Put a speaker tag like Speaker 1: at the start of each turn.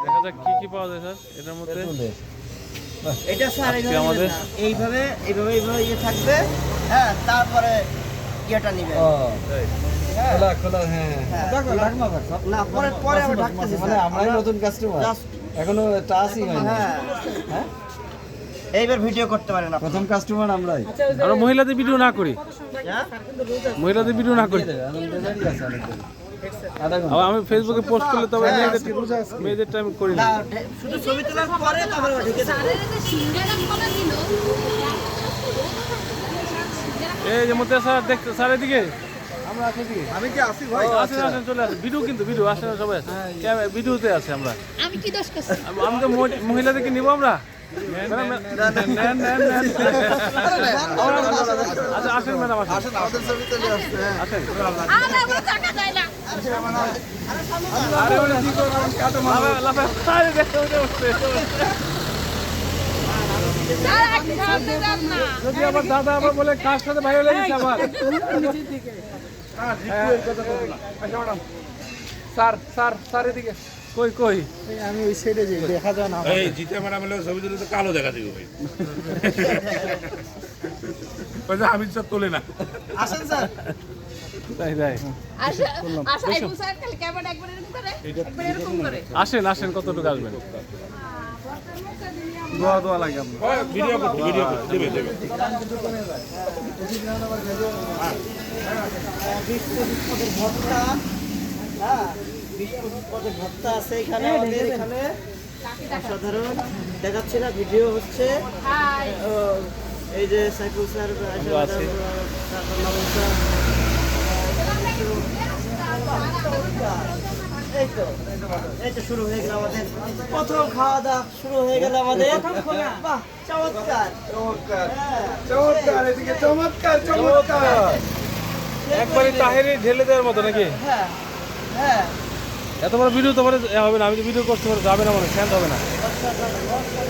Speaker 1: দেখা যাক কি কি পাওয়া যায় স্যার এটার মধ্যে।
Speaker 2: এটা স্যার
Speaker 1: আমাদের
Speaker 2: এইভাবে এইভাবে এইভাবে ইয়ে থাকবে, হ্যাঁ, তারপরে ইয়েটা নিবে।
Speaker 3: খোলা খোলা, হ্যাঁ
Speaker 2: না, পরে পরে আবার ঢাকতেছি
Speaker 3: মানে আমরাই নতুন কাস্টমার,
Speaker 2: জাস্ট
Speaker 3: এখনো টাচই হয়নি।
Speaker 2: হ্যাঁ
Speaker 3: হ্যাঁ
Speaker 2: এইবার ভিডিও করতে পারেন আপনি।
Speaker 3: প্রথম কাস্টমার আমরাই।
Speaker 1: আমরা মহিলাদের ভিডিও না করি,
Speaker 2: হ্যাঁ?
Speaker 1: মহিলাদের ভিডিও না করি।
Speaker 3: আধা ঘন্টা
Speaker 1: আমি ফেসবুকে পোস্ট করলে তবে মেয়েদেরটা আমি করি না।
Speaker 2: না, শুধু ছবি তোলার পরে তারপরে ঢেকে দেবো।
Speaker 1: এই যে মধ্যে স্যার দেখতে স্যার এদিকে
Speaker 3: আমরা আসি দিকে।
Speaker 2: আমি কি আসি ভাই?
Speaker 1: আসেন আসেন চলে আসেন, ভিডিও কিন্তু ভিডিও আসেন সবাই আছে, ভিডিওতে আছে আমরা।
Speaker 4: আমি কি দোষ করছি?
Speaker 1: আমি তো মহিলাদেরকে নিবো আমরা। ম্যাডাম, নেন, নেন, নেন। আচ্ছা আসেন ম্যাডাম, আসেন
Speaker 2: আমাদের ছবি তুলে আসছে।
Speaker 1: আসেন।
Speaker 4: আরে আমার টাকা দেয় না।
Speaker 1: আরে ওটা কি করবেন? লাফায়, লাফায়। আরে দেখো, ওটা উঠছে।
Speaker 4: স্যার আপনি সামনে যান না।
Speaker 1: যদি আবার দাদা আবার বলে কার সাথে ভাই হয়ে গেছে আবার। স্যার স্যার স্যার এদিকে কই কই
Speaker 3: আমি ওই সাইডে যাই, দেখা যায় না।
Speaker 5: এই জিতে ম্যাডাম হলে ছবি তুলে তো কালো দেখা দিবে ভাই। ওই যে হামিদ স্যার তোলে না।
Speaker 2: আসেন স্যার।
Speaker 1: তাই তাই
Speaker 4: আশা আশা এই স্যার খালি ক্যামেরা একবার এরকম করে একবার এরকম করে।
Speaker 1: আসেন আসেন, কতটুকু আসবেন? দোয়া দোয়া লাগে আপনার।
Speaker 5: ওই ভিডিও করতে দেবে দেবে।
Speaker 2: 20-25 পদের ভর্তা, হ্যাঁ, 20-25 পদের ভর্তা আছে এখানে আমাদের এখানে। অসাধারণ দেখাচ্ছি না, ভিডিও হচ্ছে।
Speaker 4: হাই
Speaker 2: ও, এই যে সাইফুল স্যার, আয়েশা
Speaker 1: আছি।
Speaker 2: ম্যাডাম, তারপর মামুন স্যার। এই তো শুরু হয়ে গেল আমাদের প্রথম খাওয়া দাওয়া, শুরু হয়ে গেল আমাদের। বাহ, চমৎকার হ্যাঁ।
Speaker 3: চমৎকার, এদিকে চমৎকার চমৎকার।
Speaker 1: একবারে তাহেরি ঢেলে দেওয়ার মতো নাকি?
Speaker 2: হ্যাঁ হ্যাঁ,
Speaker 1: এত বড় ভিডিও তো হবে না, আমি তো ভিডিও করতে পারবো, যাবে না, মানে সেন্ড হবে না।